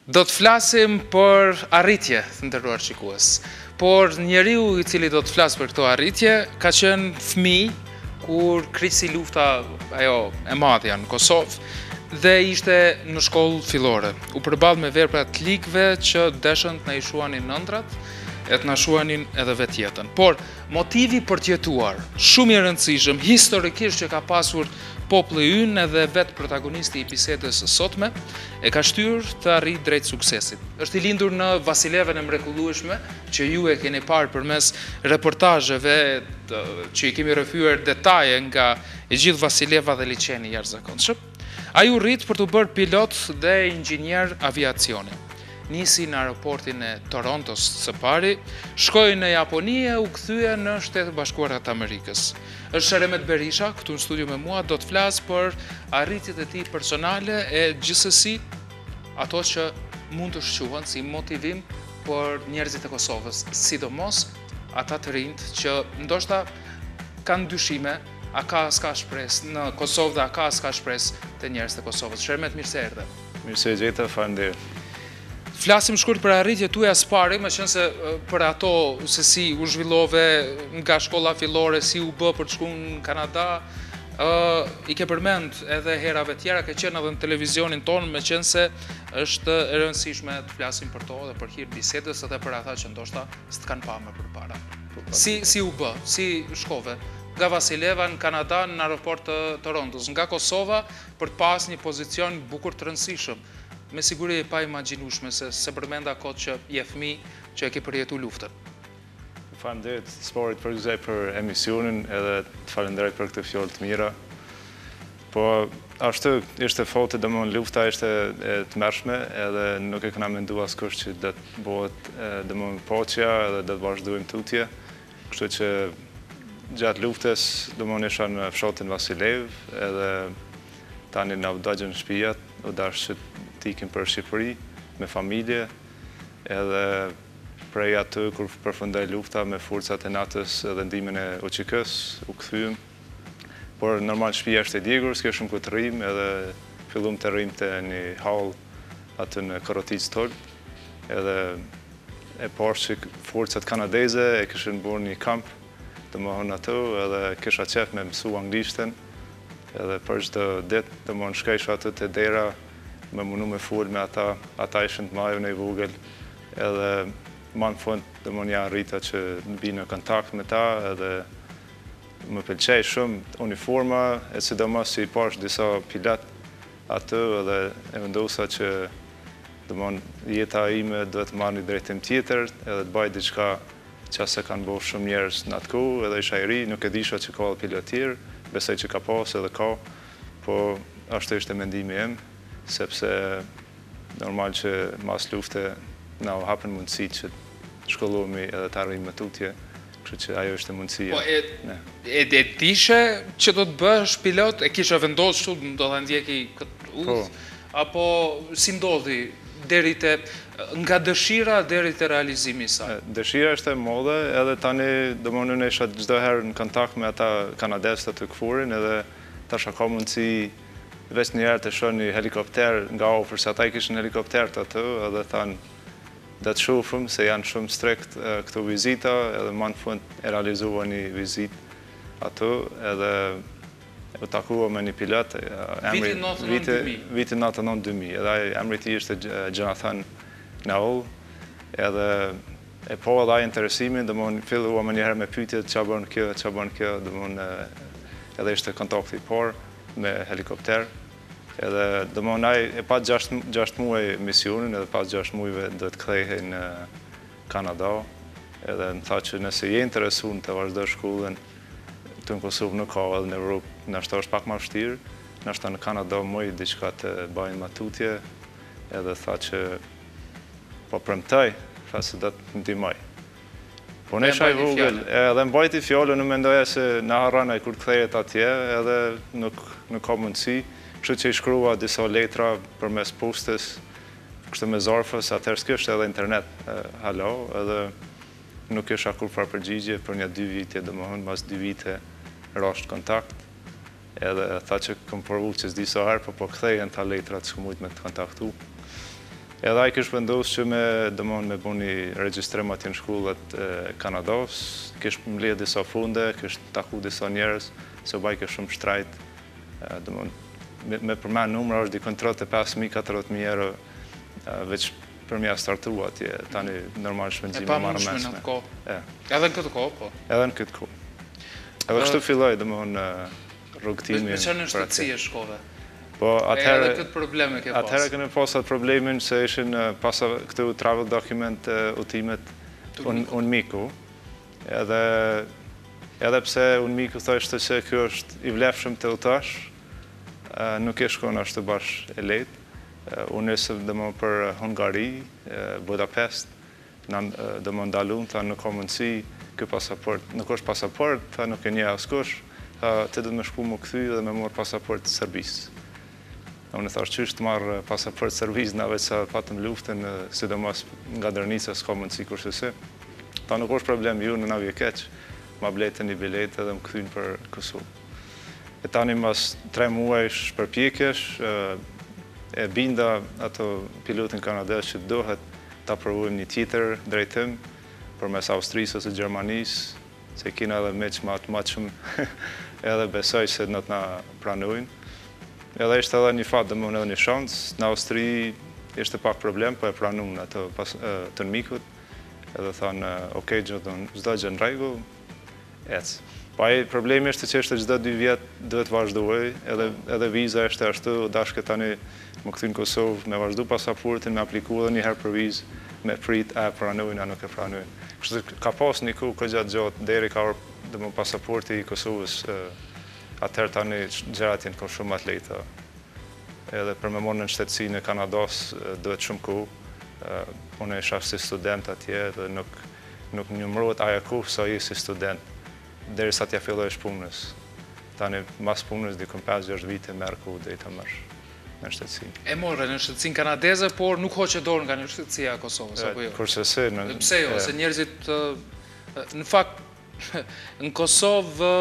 Do të flasim për arritje, të nderuar shikues. Por njeriu I cili do të flas për këto arritje ka qenë fëmijë kur krisi lufta ajo e madhe në Kosovë dhe ishte në shkollë fillore. U përball me vepra të ligëve që deshën të na I shuanin ëndrat e të na shuanin edhe vetjetën. Por motivi për të jetuar, shumë I rëndësishëm historikisht që ka pasur populli ynë edhe vetë protagonisti I bisedës së sotme, e ka shtyrë të arrijë drejt suksesit. Është I lindur në Vasileven e mrekullueshme, që ju e keni parë përmes reportazheve që I kemi rrëfyer detaje nga e gjithë Vasileva dhe liçeni I jashtëzakonshëm. Ai u rrit për të bërë pilot dhe inxhinier aviacioni. Nisi në aeroportin e Torontos së pari, shkoi në Japoni e u kthye në Shtetet Bashkuara të Amerikës. Është Sheremet Berisha, këtu në studio me mua, do të flas për arritjet e tij personale e gjithsesi ato që mund të shquhen si motivim për njerëzit e Kosovës, sidomos ata të rinjt që ndoshta kanë dyshime a ka s'ka shpresë në Kosovë dhe a ka s'ka shpresë te njerëzit e Kosovës. Sheremet, mirë se erdhe. Mirë se gjeta, faleminderit. Flasim shkurt për arritjet tuaja së pari, meqense për ato se si u zhvillove nga shkolla fillore, si u bë për të shkuar në Kanada, I ke përmend edhe herave tjera, ke qenë edhe në televizionin tonë, meqense është e rëndësishme të flasim për to dhe për hir bisedës edhe për ata që ndoshta s'të kanë pa më përpara. Si u bë, si shkove nga Vasileva në Kanada në aeroport të Torontos, nga Kosova për të pas një pozicion bukur të rëndësishëm. Me siguri e pa imagjinueshme se përmenda kot që je fëmijë që e ke përjetu luftën. Faleminderit Sporit për kësaj për emisionin edhe të falenderoj për këtë fjalë të mira. Po ashtu ishte foto domon lufta ishte e tmerrshme edhe nuk e kena menduar askush që do të bëhet domon poçja edhe do të vazhdojmë tutje. Kështu që gjatë luftës domon isha në fshatin Vasilev edhe tani na u dëgjën shtëpia, u dashur të ikim për Shqipëri me familje edhe prej aty kur përfundoi lufta me forcat e NATO-s edhe ndihmën e OÇK-s u kthyem. Por normal shtëpia është e djegur, s'ka shumë ku të rrim edhe fillum të rrim te një hall aty në Korrotic Tol. Edhe e parë që forcat kanadeze e kishin bërë një kamp domethënë aty edhe kisha qef me mësu anglishtën. Edhe për çdo ditë domethënë shkojsha aty te dera me mundu me fol me ata ishin të majën e vogël, edhe më në fund domethënë ja arrita që të bi në kontakt me ta, edhe më pëlqej shumë uniforma, e sidomos që I pash disa pilot aty edhe e vendosa që domethënë jeta ime duhet të marrë një drejtim tjetër, edhe të bëj diçka që se kanë bërë shumë njerëz në atë kohë, edhe isha I ri, nuk e disha që ka pilot tjerë, besoj që ka pas edhe ka, po ashtu ishte mendimi im. Sepse normal që mas lufte na u hapën mundësi që të shkollohemi edhe të arrijmë tutje, kështu që ajo është mundësia. Po e dishe që do të bësh pilot, e kisha vendosur, do ta ndjeki këtë udhë, apo si ndodhi deri te nga dëshira deri te realizimi I saj? Dëshira është e madhe, edhe tani domethënë unë isha çdo herë në kontakt me ata kanadezët të kfurin, edhe tash ka mundësi veç një herë të shoh një helikopter nga afër, se ata I kishin helikopter të aty, edhe thanë do të shohim se janë shumë strikt këto vizita, edhe më në fund e realizova një vizitë aty, edhe u takua me një pilot, vitin 99-2000, edhe emri I tij ishte Jonathan Naul, edhe e po edhe ai interesimin, domethënë fillova më një herë me pyetje ç'a bën kjo, domethënë edhe ishte kontakti I parë me helikopter, edhe domethënë ai e pas 6 muaj misionin, edhe pas 6 muajve do të kthehej në Kanada, edhe më tha që nëse je interesuar të vazhdosh shkollën këtu në Kosovë nuk ka, edhe në Evropë ndoshta është pak më vështirë, ndoshta në Kanada më diçka të bëjnë më tutje, edhe tha që po premtoj, tha se do të ndihmoj. Po ne isha I vogël, edhe mbajti fjalën, nuk mendoja se na harron ai kur kthehet atje, edhe nuk ka mundësi, kështu që I shkruva disa letra përmes postës, kështu me zarfës, atëherë s'kishte edhe internet, halo, edhe nuk kisha kurrë përgjigje për një 2 vite, domethënë pas 2 vite rasht kontakt, edhe tha që kam provu që s'di sa herë, po kthehen ta letrat që mujt me të kontaktu. Edhe ai kishte vendosur që me bëni regjistrim atje në shkollat e Kanadas, kishte mbledh disa fonde, kishte taku disa njerëz, se u bajke shumë shtrajt, me përmend numra është dikon 35.000-40.000 euro veç për mja startu atje, tani normal shpenzime marrë mesme. E pa mundshme në atë kohë. Edhe në këtë kohë, po. Edhe në këtë kohë. Edhe kështu filloi rrugtimi. Me çfarë në shtetësi e shkove? Po atëherë këtë probleme ke pas. Atëherë kemi pas atë problemin se ishin pasa këtu travel document utimet unë miku. Edhe pse unë miku thashtë se kjo është i vlefshëm të utash, nuk e shkon ashtu bash e lehtë. Unë nisëm për Hungari, Budapest, dhe më ndalun, tha nuk ka mundësi, kjo pasaport, nuk është pasaport, tha nuk e një askush, tha të dhe me shku më këthy dhe me morë pasaport Serbisë. Unë e thash qysh të marrë pasaport Serbisë, na veç sa patëm luftën, sidomos nga dërnica s'ka mundësi kurse se. Tha nuk është problem ju në navje keq, ma bletën një bilet edhe më këthyn për Kosovë. E tani mas 3 muajsh përpjekesh, e binda ato pilotin kanades që dohet ta provojmë një tjetër drejtim përmes Austrisë ose Gjermanisë, se kina edhe meq ma të maqëm edhe besoj se në të na pranojnë. Edhe ishte edhe një fat dhe më edhe një shansë, në Austri ishte pak problem, po e pranun ato të mikut, edhe thanë, okej, çdo gjë në rregull, ec. Pa e problemi është që është çdo 2 vjet duhet vazhdoj, edhe viza është ashtu, dashke tani më këthy në Kosovë, me vazhdu pasaportin, me apliku edhe një herë për vizë, me prit, a e pranojnë, a nuk e pranojnë. Kështu ka pas një ku gjatë gjatë, deri ka orë dhe më pasaporti i Kosovës, atëherë tani gjërat jenë shumë atë lehta. Edhe për me morë në shtetësi në Kanadas, duhet shumë ku, unë isha si student atje, dhe nuk njëmrohet aja ku sa i si student, deri sa t'ja filloj punës. Tani, mas punës, dikon 5-6 vite, merë ku dhe i të mërë në shtetësi. E morë në shtetësin kanadeze, por nuk hoqe dorë nga në shtetësia e Kosovës, apo jo? Kurse se... Pse jo, se njerëzit... Në fakt, në Kosovë,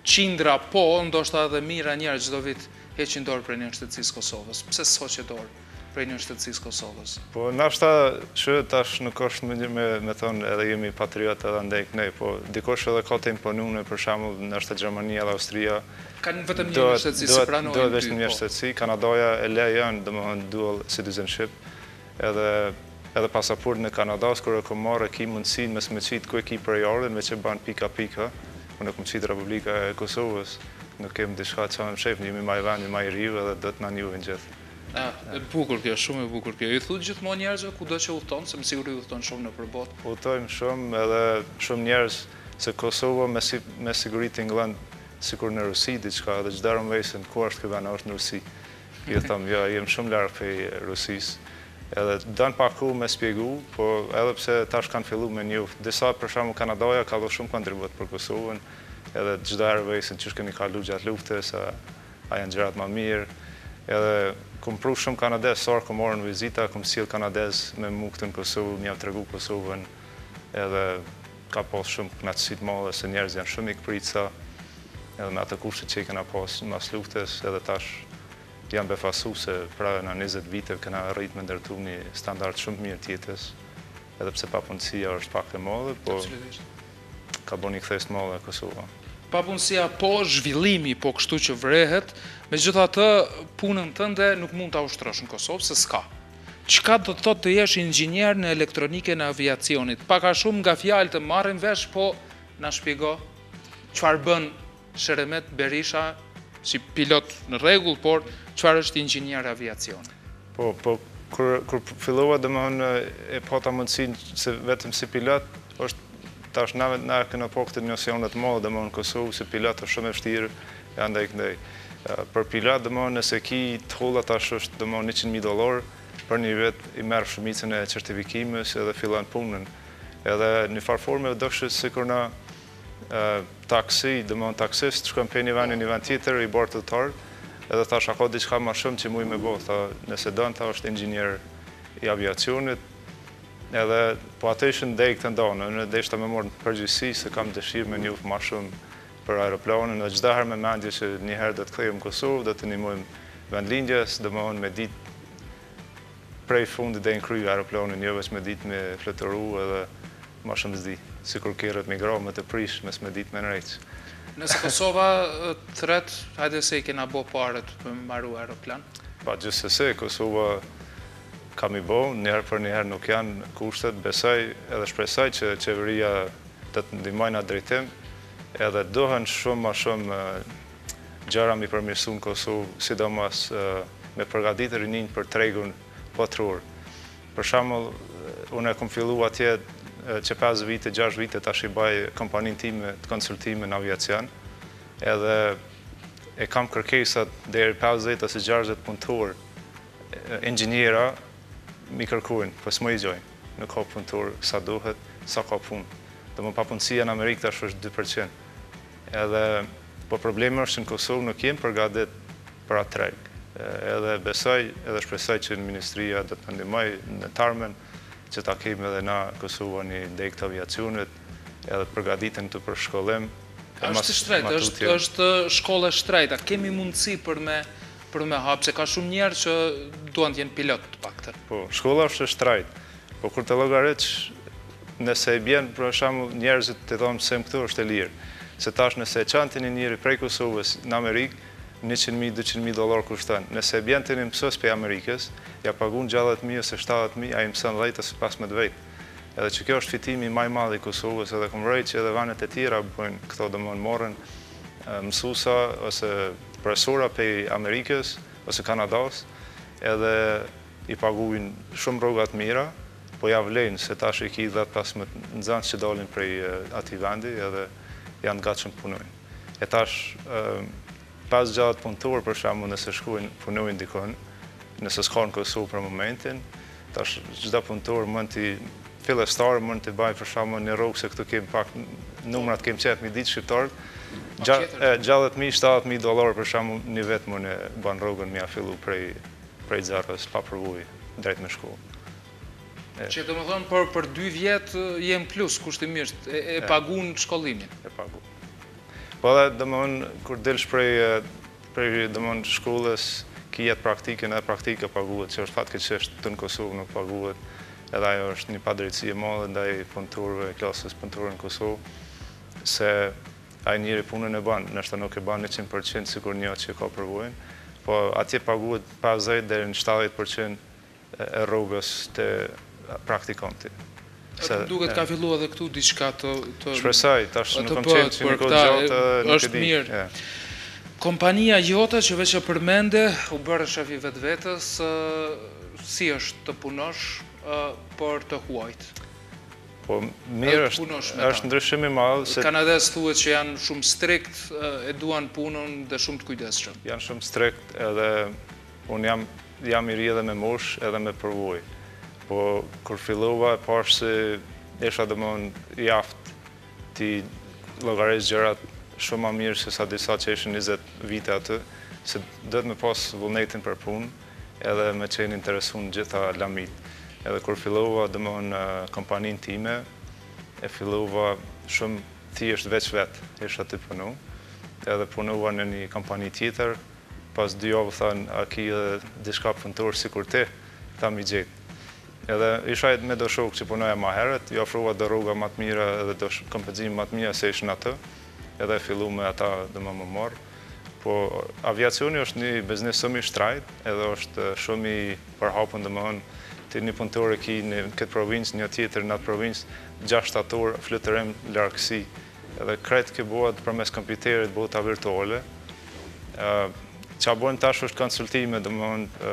qindra po, ndoshta edhe mira njerë çdo vit heqin dorë prej një shtetësisë Kosovës. Pse s'hoqe dorë prej një shtetësisë Kosovës? Po, nashta që tash nuk është me thonë edhe jemi patriot edhe ndek ne, po dikosh edhe ka të imponune, për shembull nashta Gjermania dhe Austria. Kanë vetëm një shtetësi si pranojnë. Do vetëm një shtetësi, Kanadoja e le janë, domethënë dual citizenship, edhe pasaport në Kanadas, kur e kom marrë ki mundësinë me qitë ku e ki për jarën, me që banë pika, unë e kom qitë Republika e Kosovës, nuk kem diçka që më shef, jemi ma i vend, ma i riu edhe do të na njuhin gjithë. E bukur kjo, shumë e bukur kjo. I thutë gjithmonë njerëzve kudo që udhton, se më sigur i udhton shumë nëpër botë. Udhtojmë shumë edhe shumë njerëz se Kosova me siguri tingëllon sikur në Rusi diçka, dhe çdo rëmbësin ku është ky vend, është në Rusi. Ju them, jo, jem shumë larg prej Rusisë. Edhe don pak ku me spjegu, po edhe pse tash kanë filluar me njoft. Disa për shembull Kanadoja ka dhënë shumë kontribut për Kosovën, edhe çdo rëmbësin që keni kalu gjatë luftës, a janë gjërat më mirë. Edhe kom pru shumë kanadez, sa kom marrë në vizita, kom sjell kanadez me mu këtë në Kosovë, m'jam tregu Kosovën, edhe ka pas shumë kënaqësi të madhe se njerëz janë shumë i këprica, edhe me atë kushte që i kena pas mas luftës, edhe tash jam befasu se pra në 20 vite kena rrit me ndërtu një standard shumë mirë tjetës, edhe pse papunësia është pak e madhe, po ka bo një kthes të madhe Kosova. Papunësia po, zhvillimi po kështu që vrehet, me gjitha të punën tënde nuk mund të ushtrosh në Kosovë, se s'ka. Çka do të thotë të jesh inxhinier në elektronike në aviacionit? Paka shumë nga fjalë të marrin vesh, po na shpjego çfarë bën Sheremet Berisha si pilot në rregull, por çfarë është inxhinier aviacioni? Po, kur fillova domethënë e pata mundësinë se vetëm si pilot është tash na kena po këtë nocionet të mëdha domethënë në Kosovë si pilot është shumë e vështirë, andaj këndej. Për pilot domethënë nëse ki të holla tash është domethënë $100,000 për një vit i merr shumicën e certifikimit edhe fillon punën. Edhe në farforme dëshë sikur na taksi, domethënë taksist shkon pe një vend në një vend tjetër i bërë të tar, edhe thash ka diçka më shumë që muj me bë, tha nëse don tha është inxhinier i aviacionit. Edhe po atë ishën ndej këtë ndonë, në deshta me morë në përgjithësi se kam dëshirë me njuf ma shumë për aeroplanën, dhe çdo herë me mendje që një herë do të kthejmë në Kosovë, do të ndihmojmë vendlindjes, domethënë me ditë prej fundit dhe në kryu aeroplanin, jo veç me ditë me fluturu edhe ma shumë zdi, si kur kjerët migra me të prish, mes me ditë me nërejq. Nëse Kosova thret, hajde se i kena bo paret për me maru aeroplan? Pa gjithsesi, Kosova kam i bo, njëherë për njëherë nuk janë kushtet, besoj edhe shpresoj që qeveria të të ndihmojnë atë drejtim, edhe dohen shumë ma shumë gjëra mi përmirësu në Kosovë, sidomos me përgatitur rinjt për tregun botror. Për shembull, unë kam fillu atje që 5 vite, 6 vite tash i baj kompaninë time të konsultime në aviacion, edhe e kam kërkesat deri 50 ose 60 punëtor, inxhiniera mi kërkojnë, po s'më i gjojnë, nuk ka punëtor sa duhet, sa ka punë. Dhe më papunësia në Amerikë tash është 2%. Edhe, po problemi është që në Kosovë nuk jemi përgatit për atë treg. Edhe besoj, edhe shpresoj që në Ministria do të ndihmoj në tarmen që ta kemi edhe na Kosova një deg të aviacionit, edhe përgatiten të për shkollim. Është shtrejt, është shkolla shtrejt, a kemi mundësi për me hapë, se ka shumë njerë që duan të jenë pilot të pakte. Po, shkolla është shtrejt, po kur të llogaritsh, nëse e bjen për shembull njerëzit të thonë se këtu është e lirë, se tash nëse e çantin një njeri prej Kosovës në Amerikë, $100,000, $200,000 kushton. Nëse e bjen të një mësues për Amerikës, ja pagun 60,000 ose 70,000, ai mëson 10 ose 15 vjet. Edhe që kjo është fitimi më i madh i Kosovës, edhe kam rëjt që edhe vanet e tjera bëjnë këto, domthonjë morën mësuesa ose profesora për Amerikës ose Kanadas, edhe i paguajnë shumë rroga të mira, po ja vlen se tash i ki 10-15 nxënës që dalin prej atij vendi edhe janë gatshëm punojnë. E tash 5-6 punëtor për shembull nëse shkojnë punojnë dikon, nëse s'ka në Kosovë për momentin, tash çdo punëtor mund të fillestar mund të baj për shembull një rrugë se këtu kemi pak numrat kemi qef mi ditë shqiptarët. $60,000-70,000 për shembull një vit mund e ban rrugën mi a fillu prej zerës pa përvojë drejt me shkollë. Që do më thonë, për 2 vjetë jem plus kushtimisht, e pagun shkollimin? E pagun. Po edhe, domthonjë, kur delsh prej shkollës, ki jetë praktikën edhe praktika paguhet, që është fatkeqësisht të në Kosovë nuk paguhet, edhe ajo është një padrejtësi e madhe ndaj punëtorëve, klasës punëtorëve në Kosovë, se ai njeri punën e ban, nështë nuk e ban 100% sikur një që ka përvojën, po atje paguhet 50 deri në 70% e rrogës të praktikanti. Duket ka fillu edhe këtu diçka të... Shpresoj, tash nuk kam qenë që një kohë gjatë, nuk e di. Mirë. Kompania jote që veç e përmende, u bërë shefi vetvetes, si është të punosh për të huajt? Po mirë është ndryshim i madh. Kanades thuhet që janë shumë strikt, e duan punën dhe shumë të kujdesshëm. Janë shumë strikt edhe unë jam i ri edhe me mosh edhe me përvojë. Po kur fillova e pash se isha domthonjë i aftë ti llogaris gjërat shumë më mirë se sa disa që ishin 20 vite aty, se do të më pas vullnetin për punë edhe me qenë interesuar në gjitha lamit. Edhe kur fillova domthonjë kompaninë time, e fillova shumë thjesht veç isha të punu, edhe punova në një kompani tjetër, pas 2 javë thanë, a ki diçka punëtor sikur ti, ta mi gjetë. Edhe isha me do shok që punoja ma herët, ju ofrova do rruga ma të mira edhe do kompenzim ma të mira se ishin atë, edhe fillu me ata dhe më marë. Po aviacioni është një biznes shumë i shtrajt, edhe është shumë i përhapën dhe më hënë, të një punëtor e ki në këtë provincë, një tjetër në atë provincë, 6 shtator fluturim largësi, edhe kretë ke bëhat përmes kompjuterit bota virtuale. Qa bojmë tash është konsultime, dhe më hënë,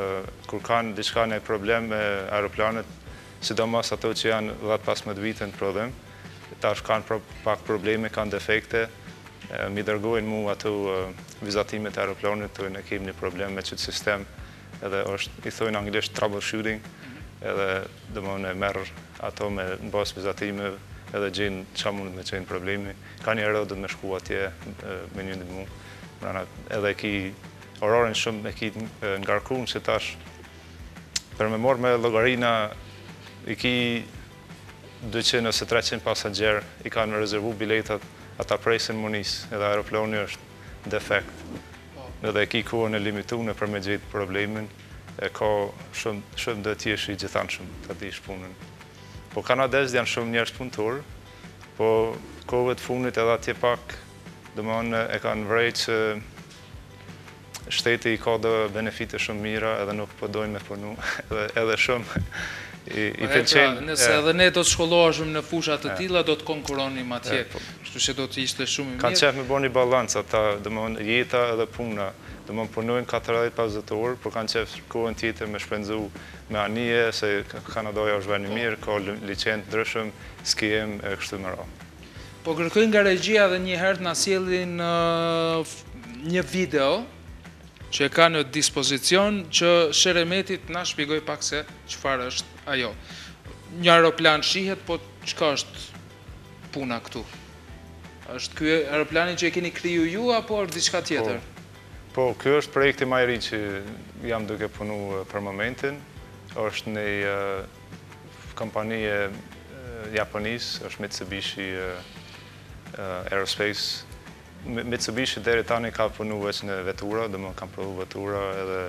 kur kanë diçka një problem me aeroplanet, sidomos ato që janë 10-15 vite në prodhim, tash kanë pak probleme, kanë defekte, mi dërgojnë mu ato vizatimet e aeroplanit, të në kemë një problem me qëtë sistem, edhe është, i thojnë anglisht troubleshooting, edhe dhe më hënë e merë ato me në bas vizatime, edhe gjenë qa mund me qenë problemi. Ka një erë dhe me shku atje me një mu, edhe ki orarën shumë e ki ngarkun që tash për me morë me logarina i ki 200 ose 300 pasagjerë i kanë rezervu biletat ata presin munis edhe aeroplani është defekt edhe e ki kohën e limitune për me gjetë problemin e ka shumë do t'jesh i gjithanshëm, ta dish punën. Po kanadezët janë shumë njerëz punëtor, po kohëve të fundit edhe atje pak, domethënë e kanë vrejtë që shteti i ka do benefite shumë mira edhe nuk po dojnë me punu, edhe shumë i pëlqen. Nëse edhe ne do të shkolloheshim në fusha të tilla, do të konkuronim atje. Kështu që do të ishte shumë i mirë. Kanë qef me bëni balancë ata, domethënë jeta edhe puna. Domethënë punojnë 40-50 orë, por kanë qef kohën tjetër me shpenzu me anije, se Kanadaja është vend i mirë, ka licencë ndryshëm, skijem e kështu me radhë. Po kërkoj nga regjia edhe një herë të na sjellin një video që e ka në dispozicion që Sheremetit na shpjegoj pak se çfarë është ajo. Një aeroplan shihet, po çka është puna këtu? Është ky aeroplani që e keni kriju ju apo është diçka tjetër? Po, ky është projekti më i ri që jam duke punu për momentin. Është një kompani e Japonisë, është Mitsubishi Aerospace. Mitsubishi deri tani ka punu veç në vetura, dhe më kam prodhu vetura edhe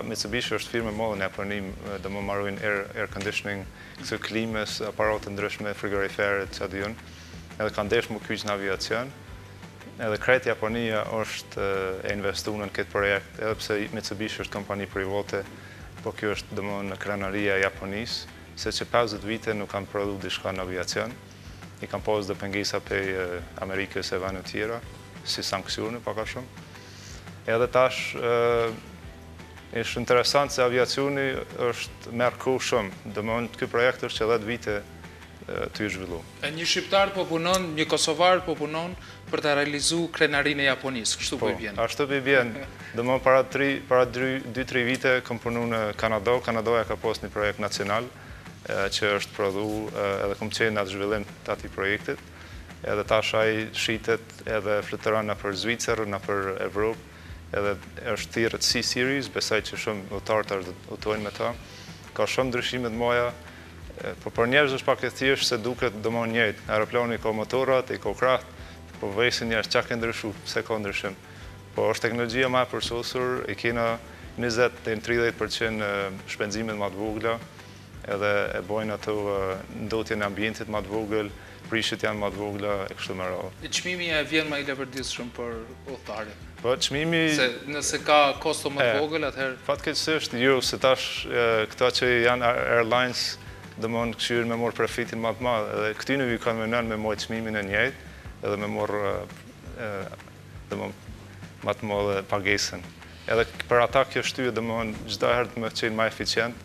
Mitsubishi është firmë e madhe në Japoni, dhe më marrojnë air conditioning, këto klimës, aparate ndryshme, frigorifere, që diun, edhe kanë desh më kyç në aviacion, edhe krejt Japonia është e investu në këtë projekt, edhe pse Mitsubishi është kompani private, po kjo është dhe më në krenaria e Japonisë, se që 50 vite nuk kanë prodhu diçka në aviacion, i kanë pas dhe pengesa pej Amerikës e vende tjera, si sankcione paka shumë. Edhe tash është interesant se aviacioni është merr kohë shumë. Domethënë ky projekt është që 10 vite të zhvillu. E një shqiptar po punon, një kosovar po punon për të realizuar krenarinë e Japonisë, kështu po i vjen. Ashtu po i vjen. Domethënë para 2-3 vite kam punu në Kanada. Kanadaja ka pas një projekt nacional që është prodhu edhe kom qenë atë zhvillim të atij projektit. Edhe tash ai shitet edhe fluturon nëpër Zvicër, nëpër Evropë, edhe është thirrët C-Series, besoj që shumë udhëtarë udhtojnë me ta. Ka shumë ndryshime të mëdha, po për njerëz është pak e thjeshtë se duket domosdoshmë njëjtë. Aeroplani ka motorat, i ka krahët, po vëjsin njerëz çka ka ndryshuar, pse ka ndryshim. Po është teknologjia më e përsosur, i kena 20-30% shpenzimet më të vogla, edhe e bojnë ato ndotjen e ambientit më të vogël, prishjet janë më të vogla e kështu me radhë. Çmimi e vjen më i levërditshëm për udhëtarin. Po çmimi se nëse ka kosto më të vogël, atëherë fatkeqësisht jo, se tash këta që janë airlines domthonjë këshirën me morë profitin më të madh, edhe këty nuk i kanë mënon me mojt çmimin e njëjtë, edhe me morë domthonjë më të madhe pagesën. Edhe për ata kjo shtyje domthonjë çdo herë të më qenë më eficient,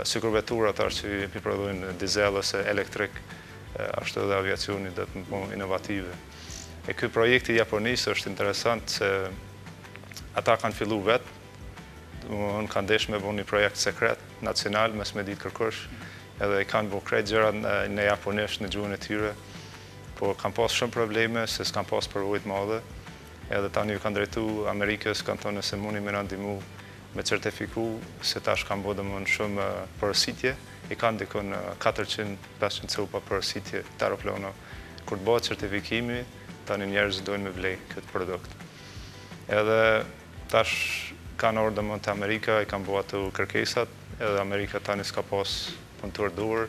sikur veturat tash që i prodhojnë dizel ose elektrik, ashtu edhe aviacioni dhe të më inovative. E ky projekti i Japonisë është interesant se ata kanë fillu vetë, unë kanë desh me bëni një projekt sekret, nacional, mes me ditë kërkosh, edhe i kanë bënë krejt gjëra në japonisht në gjuhën e tyre, po kanë pas shumë probleme se s'kan pas përvojë të madhe, edhe tani ju kanë drejtu Amerikës, kanë thonë se mundi më na ndihmu me certifiku se tash kanë bërë domosdoshmë shumë porositje, i kanë dikon 400-500 copa porositje të aeroplana. Kur të bëhet certifikimi, tani njerëzit dojnë me blej këtë produkt. Edhe tash kanë ardhur domosdoshmë te Amerika, i kanë bërë ato kërkesat, edhe Amerika tani s'ka pas punëtor dorë,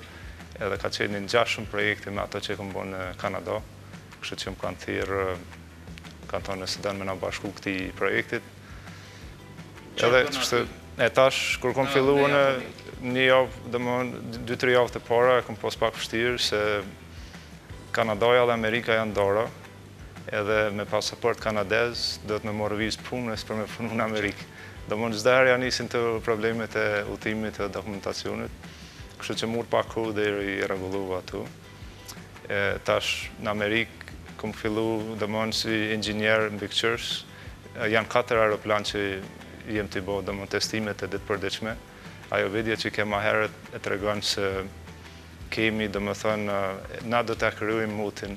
edhe ka qenë një ngjashëm projekti me ato që kanë bërë në Kanada, kështu që më kanë thirrë, kanë thonë se do të na bashku këtij projektit. Edhe tash kur kam filluar në një javë, domethënë 2-3 javë të para, kam pas pak vështirë se Kanadaja dhe Amerika janë ndara, edhe me pasaport kanadez do të më morë vizë punës për me punu në Amerikë. Domethënë çdo herë janë nisin të problemet e udhimit të dokumentacionit, kështu që mur pak kohë deri i rregullova ato. Tash në Amerikë kam fillu domethënë si inxhinier mbikëqyrës, janë 4 aeroplan që jem të bëjë domethënë testimet e ditëpërditshme. Ajo video që kema herët e tregon se kemi domethënë na do ta krijojmë mutin,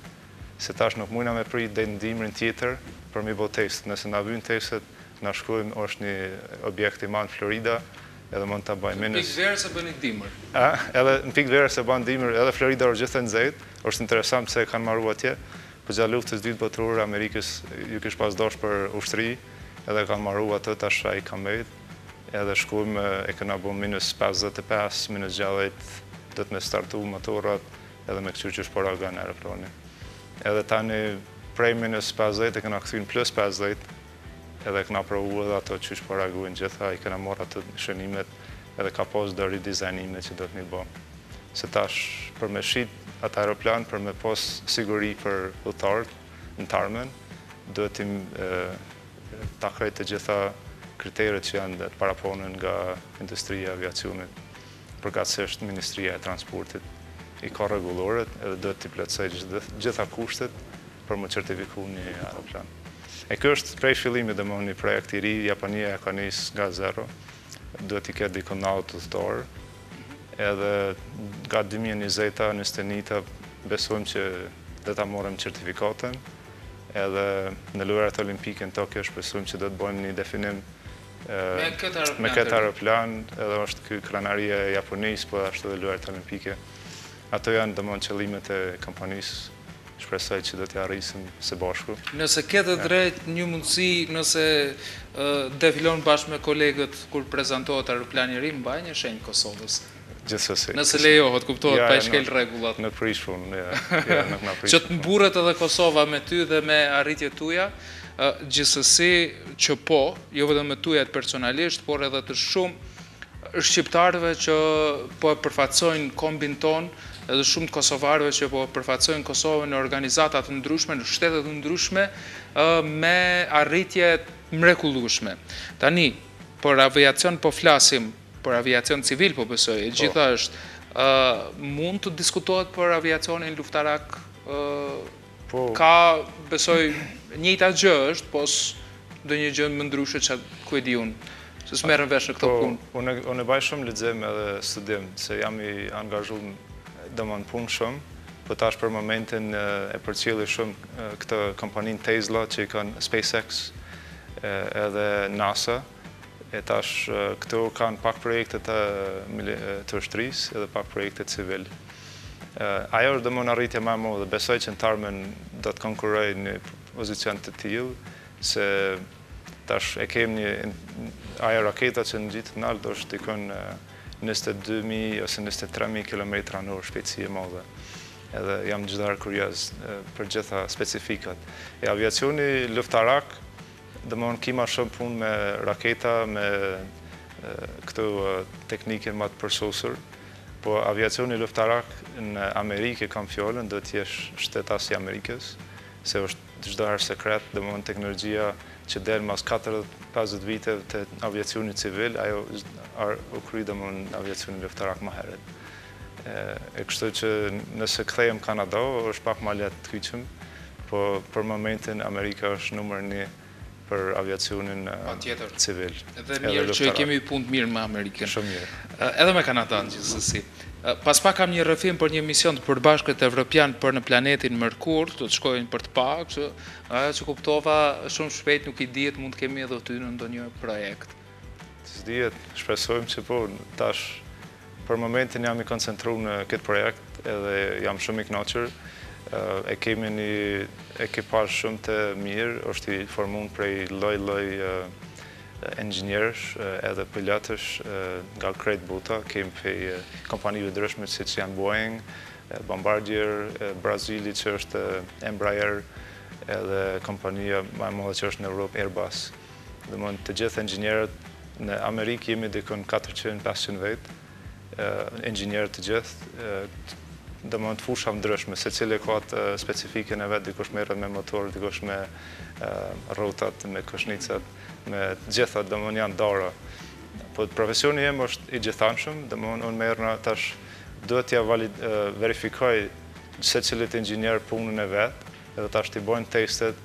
se tash nuk mundna me prit deri në dimrin tjetër për mi bë test. Nëse na vijnë testet, na shkojmë, është një objekt i madh në Florida, edhe mund ta bëjmë minus. Në pikë verë se bën dimër. Edhe në pikë verë se bën dimër, edhe Florida është gjithë nxehtë, është interesant pse kanë marrë atje. Për gjatë luftës dytë botërore Amerikës ju kish pas dosh për ushtri, edhe kanë marrë atë tash ai ka mbet. edhe shkojmë e kena bo minus 55, minus 60, do të me startu motorat edhe me këqyr që shpora nga në aeroplani. Edhe tani prej minus 50 e kena këthyn plus 50, edhe kena provu edhe ato që shpora gujnë gjitha, i kena morë atë shënimet edhe ka pos do ridizajnime që do të një bo. Se tash për me shit atë aeroplan, për me pos siguri për udhëtarët në tarmen, do t'im takoj të gjitha kriteret që janë paraponën nga industria aviacionit, përkatësisht Ministria e Transportit, i ka rregulloret edhe do t'i plotësoj gjitha kushtet për më certifiku një aeroplan. E kjo është prej fillimit dhe më një projekt i ri, Japania e ka nis nga zero, do t'i ketë dikon 90 udhëtar, edhe nga 2020-2021 besojmë që dhe ta morëm certifikatën, edhe në lojrat olimpike në Tokyo shpresojmë që do të bëjmë një definim me këtë aeroplan, edhe është ky krenaria e Japonisë, po ashtu dhe lojrat olimpike. Ato janë domosdoshmë qëllimet e kompanisë, shpresoj që do t'i arrisim së bashku. Nëse ketë drejt një mundësi, nëse defilon bashkë me kolegët kur prezantohet aeroplani i ri, mbaj një shenjë Kosovës. Gjithsesi. Nëse lejohet, kuptohet pa i shkel rregullat. Nuk prish punë, nuk na prish. Që të mburret edhe Kosova me ty dhe me arritjet tuaja, gjithsesi që po, jo vetëm me tuajat personalisht, por edhe të shumë shqiptarëve që po e përfaqësojnë kombin ton, edhe shumë të kosovarëve që po përfaqësojnë Kosovën në organizata të ndryshme, në shtete të ndryshme, me arritje mrekullueshme. Tani, për aviacion po flasim, për aviacion civil po besoj, e gjitha është, mund të diskutohet për aviacionin luftarak, ka besoj njëjta gjë është, pos do një gjë më ndryshe që ku e di unë, se s'merren vesh në këto punë. Unë e baj shumë lexim edhe studim, se jam i angazhuar domon punë shumë, po tash për momentin e përcjelli shumë këtë kompaninë Tesla që i kanë SpaceX edhe NASA. E tash këto kanë pak projekte të ushtrisë edhe pak projekte civil. Ajo është domon arritje më e madhe, besoj që në tarmen do të konkurroj në pozicion të tillë, se tash e kemi ajo raketa që ngjitet në altë është dikon 22.000 ose 23.000 km/h shpejtësi e madhe. Edhe jam gjithar kurioz për gjitha specifikat. E aviacioni luftarak, domthon kima shumë punë me raketa, me këto teknike më të përsosur, po aviacioni luftarak në Amerikë kam fjalën do të jesh shtetas i Amerikës, se është çdo herë sekret, domthon teknologjia që del mas 40-50 viteve të aviacionit civil, ajo u kry domthon aviacioni luftarak më herët. E kështu që nëse kthehem Kanada, është pak më lehtë të kyçem, po për momentin Amerika është numër 1 për aviacionin civil. Edhe mirë që kemi punë mirë me Amerikën. Shumë mirë. Edhe me Kanadan gjithsesi. Pas pak kam një rrëfim për një mision të përbashkët evropian për në planetin Mërkur, do të shkojnë për të pak, ajo që kuptova shumë shpejt nuk i dihet mund të kemi edhe ty në ndonjë projekt. S'dihet, shpresojmë që po, tash për momentin jam i koncentruar në këtë projekt edhe jam shumë i kënaqur. E kemi një ekipazh shumë të mirë, është i formuar prej lloj inxhinierësh edhe pilotësh nga krejt bota, kemi prej kompanive ndryshme siç janë Boeing, Bombardier, Brazili që është Embraer, edhe kompania më e madhe që është në Europë Airbus. Domthonë të gjithë inxhinierët në Amerikë jemi dikon 400-500 vet, inxhinierë të gjithë, domthonë të fusha ndryshme, secili ka të specifikën e vet, dikush merret me motor, dikush me rrotat, me koshnicat, me gjitha, domthonë janë dara. Po profesioni im është i gjithanshëm, domthonë unë merr tash duhet t'ja verifikoj secilit inxhinier punën e vet, edhe tash t'i bëjmë testet,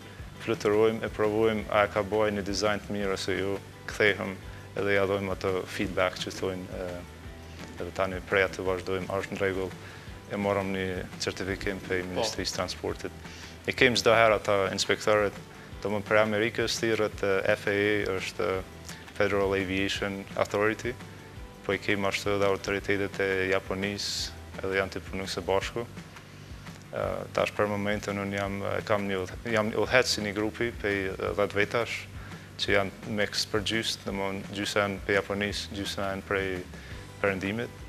fluturojmë, e provojmë a ka bëjë një dizajn të mirë ose jo, kthehem edhe ja dhojmë ato feedback që thonë, edhe tani prej atë vazhdojmë, a është në rregull. E morëm një certifikim për Ministrisë Transportit. E kemi çdo herë ata inspektorët, domthonë për Amerikës thirrët FAA është Federal Aviation Authority, po i kemi ashtu edhe autoritetet e Japonisë, edhe janë të punuar së bashku. Tash për momentin unë jam udhëheqës i një grupi për 10 vetash, që janë mix për gjysë, gjysa janë për Japonisë, gjysa janë prej perëndimit.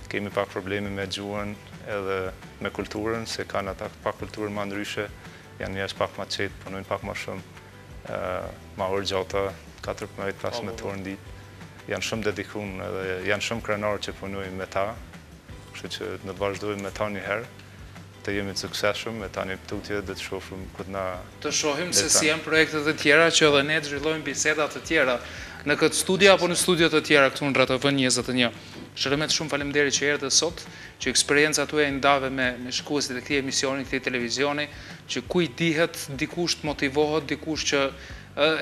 Kemi pak probleme me gjuhën edhe me kulturën, se kanë ata pak kulturën ma ndryshe, janë njerëz pak ma qetë, punojnë pak ma shumë, ma orë gjata, 14-15 orë në ditë. Janë shumë dedikun edhe janë shumë krenarë që punojnë me ta, kështu që në të vazhdojmë me ta një herë, të jemi të suksesshëm, me ta një tutje dhe të shohim këtë na... Të shohim se si janë projektet e tjera që edhe ne të zhvillojmë bisedat të tjera në këtë studio apo në studiot të tjera këtu në RTV 21. Sheremet, shumë faleminderit që erdhe sot, që eksperjenca tuaja ndave me shikuesit e këtij emisioni, këtij televizioni, që kujt dihet, dikush të motivohet, dikush që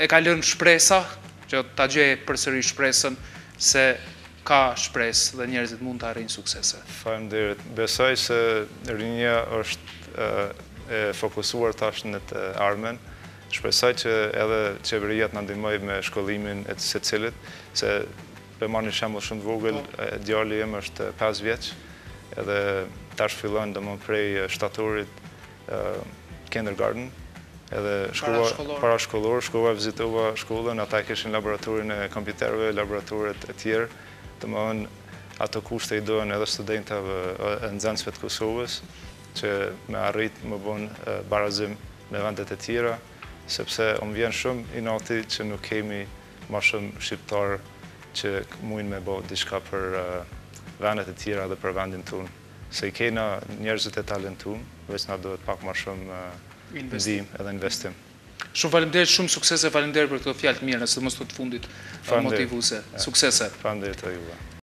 e ka lënë shpresa, që ta gjejë përsëri shpresën se ka shpresë dhe njerëzit mund të arrijnë suksese. Faleminderit. Besoj se rinja është e fokusuar tash në të ardhmen. Shpresoj që edhe qeveria të na ndihmojë me shkollimin e secilit, se për marrë një shembull shumë të vogël, djali im është 5 vjeç, edhe tash fillon domosdoshmë prej shtatorit kindergarten, edhe parashkollor, shkova vizitova shkollën, ata kishin laboratorin e kompjuterëve, laboratoret e tjerë, domethënë ato kushte i dohen edhe studentave e nxënësve të Kosovës, që me arrit më bon barazim me vendet e tjera, sepse më vjen shumë inati që nuk kemi ma shumë shqiptar që mujnë me bo diçka për vendet e tjera dhe për vendin tonë. Se i kena njerëzit e talentum, veç na duhet pak ma shumë ndim edhe investim. Shumë faleminderit, shumë suksese, faleminderit për këto fjalë të mira, sidomos të fundit motivuese. Suksese. Faleminderit edhe juve.